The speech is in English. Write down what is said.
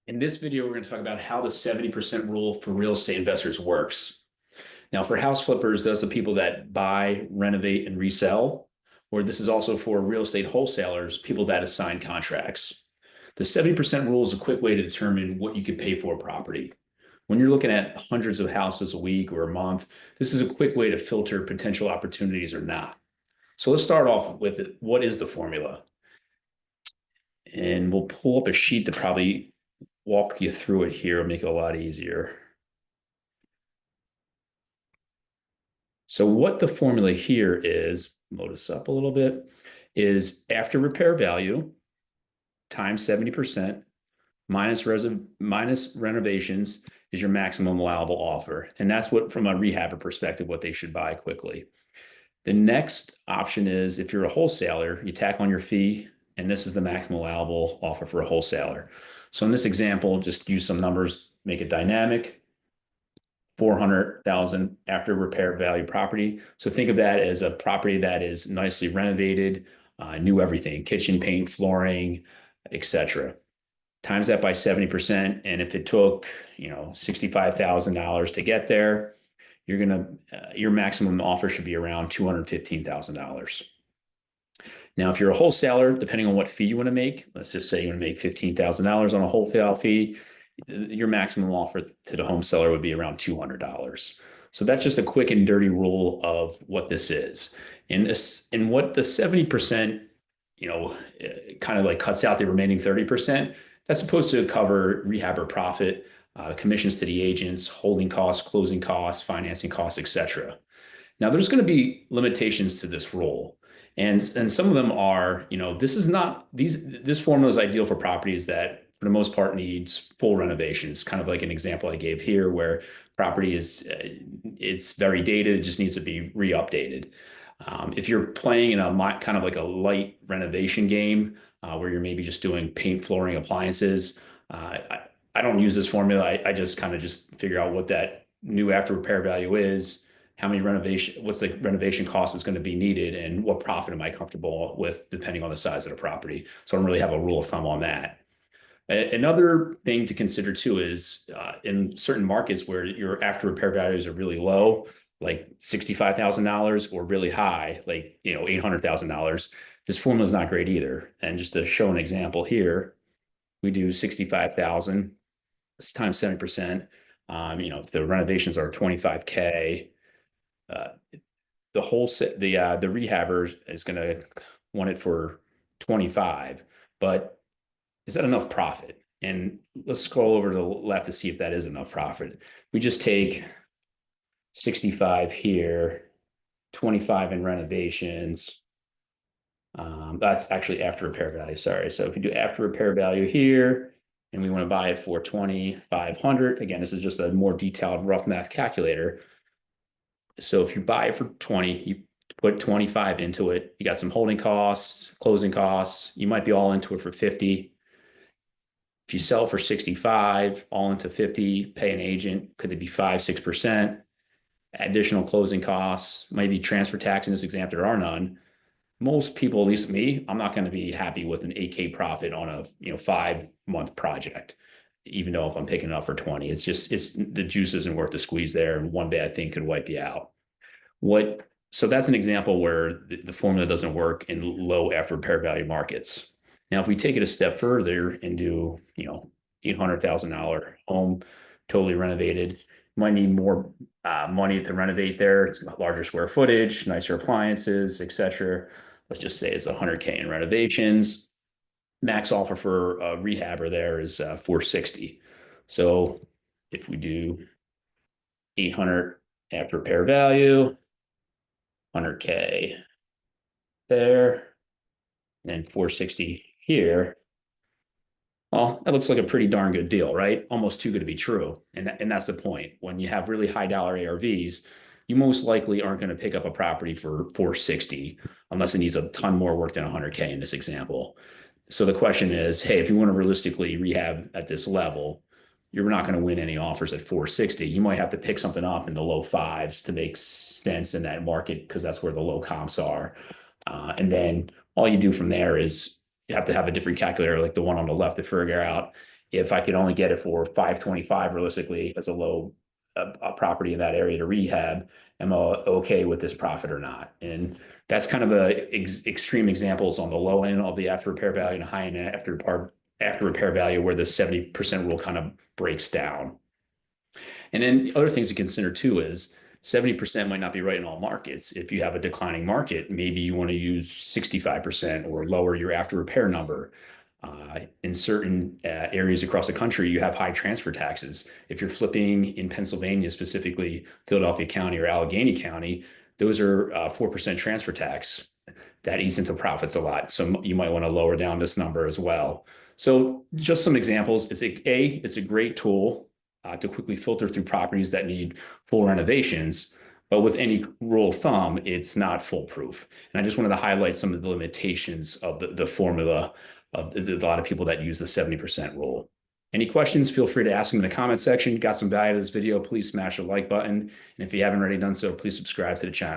In this video, we're going to talk about how the 70% rule for real estate investors works. Now, for house flippers, those are people that buy, renovate, and resell, or this is also for real estate wholesalers, people that assign contracts. The 70% rule is a quick way to determine what you could pay for a property. When you're looking at hundreds of houses a week or a month, this is a quick way to filter potential opportunities or not. So let's start off with what is the formula? And we'll pull up a sheet to probably walk you through it here and make it a lot easier. So what the formula here is, load this up a little bit, is after repair value times 70% minus renovations is your maximum allowable offer. And that's what, from a rehabber perspective, what they should buy quickly. The next option is if you're a wholesaler, you tack on your fee, and this is the maximum allowable offer for a wholesaler. So in this example, just use some numbers, make it dynamic. 400,000 after repair value property. So think of that as a property that is nicely renovated, new everything, kitchen, paint, flooring, etc. Times that by 70%. And if it took, $65,000 to get there, your maximum offer should be around $215,000. Now, if you're a wholesaler, depending on what fee you want to make, let's just say you want to make $15,000 on a wholesale fee, your maximum offer to the home seller would be around $200. So that's just a quick and dirty rule of what this is. And what the 70%, kind of like cuts out the remaining 30%, that's supposed to cover rehabber profit, commissions to the agents, holding costs, closing costs, financing costs, etc. Now, there's going to be limitations to this rule. And some of them are, this formula is ideal for properties that for the most part needs full renovations, kind of like an example I gave here where property it's very dated, it just needs to be re-updated. If you're playing in a kind of like a light renovation game where you're maybe just doing paint, flooring, appliances, I don't use this formula. I just kind of just figure out what that new after repair value is, what's the renovation cost is going to be needed, and what profit am I comfortable with depending on the size of the property. So I don't really have a rule of thumb on that. Another thing to consider too is in certain markets where your after repair values are really low, like $65,000, or really high, like $800,000. This formula is not great either. And just to show an example here, we do 65,000 times 70%. If the renovations are 25K, the rehabber is going to want it for 25, but is that enough profit? And let's scroll over to the left to see if that is enough profit. We just take 65 here, 25 in renovations. That's actually after repair value, sorry. So if you do after repair value here, and we want to buy it for 2,500, again, this is just a more detailed rough math calculator. So if you buy it for 20, you put 25 into it, you got some holding costs, closing costs, you might be all into it for 50. If you sell for 65, all into 50, pay an agent, could it be 5-6%? Additional closing costs, maybe transfer tax in this example, there are none. Most people, at least me, I'm not going to be happy with an 8K profit on a 5-month project, even though if I'm picking it up for 20. It's the juice isn't worth the squeeze there, and one bad thing could wipe you out. So that's an example where the formula doesn't work in low after repair value markets. Now, if we take it a step further and do, $800,000 home, totally renovated, you might need more money to renovate there. It's got larger square footage, nicer appliances, etc. Let's just say it's 100K in renovations. Max offer for a rehabber there is 460. So if we do 800 after repair value, 100K there, and 460 here, well, that looks like a pretty darn good deal, right? Almost too good to be true. And that's the point. When you have really high dollar ARVs, you most likely aren't going to pick up a property for 460 unless it needs a ton more work than 100K in this example. So the question is, hey, if you want to realistically rehab at this level, you're not going to win any offers at 460. You might have to pick something up in the low fives to make sense in that market because that's where the low comps are. And then all you do from there is you have to have a different calculator like the one on the left to figure out If I could only get it for 525 realistically as a low a property in that area to rehab, am I okay with this profit or not? And that's kind of extreme examples on the low end of the after repair value and high end after repair value where the 70% rule kind of breaks down. And then other things to consider too is 70% might not be right in all markets. If you have a declining market, maybe you want to use 65% or lower your after repair number. In certain areas across the country, you have high transfer taxes. If you're flipping in Pennsylvania, specifically Philadelphia County or Allegheny County, those are 4% transfer tax. That eats into profits a lot. So you might want to lower down this number as well. So just some examples. It's a great tool to quickly filter through properties that need full renovations. But with any rule of thumb, it's not foolproof. And I just wanted to highlight some of the limitations of the formula of a lot of people that use the 70% rule. Any questions, feel free to ask them in the comment section. Got some value to this video, please smash the like button. And if you haven't already done so, please subscribe to the channel.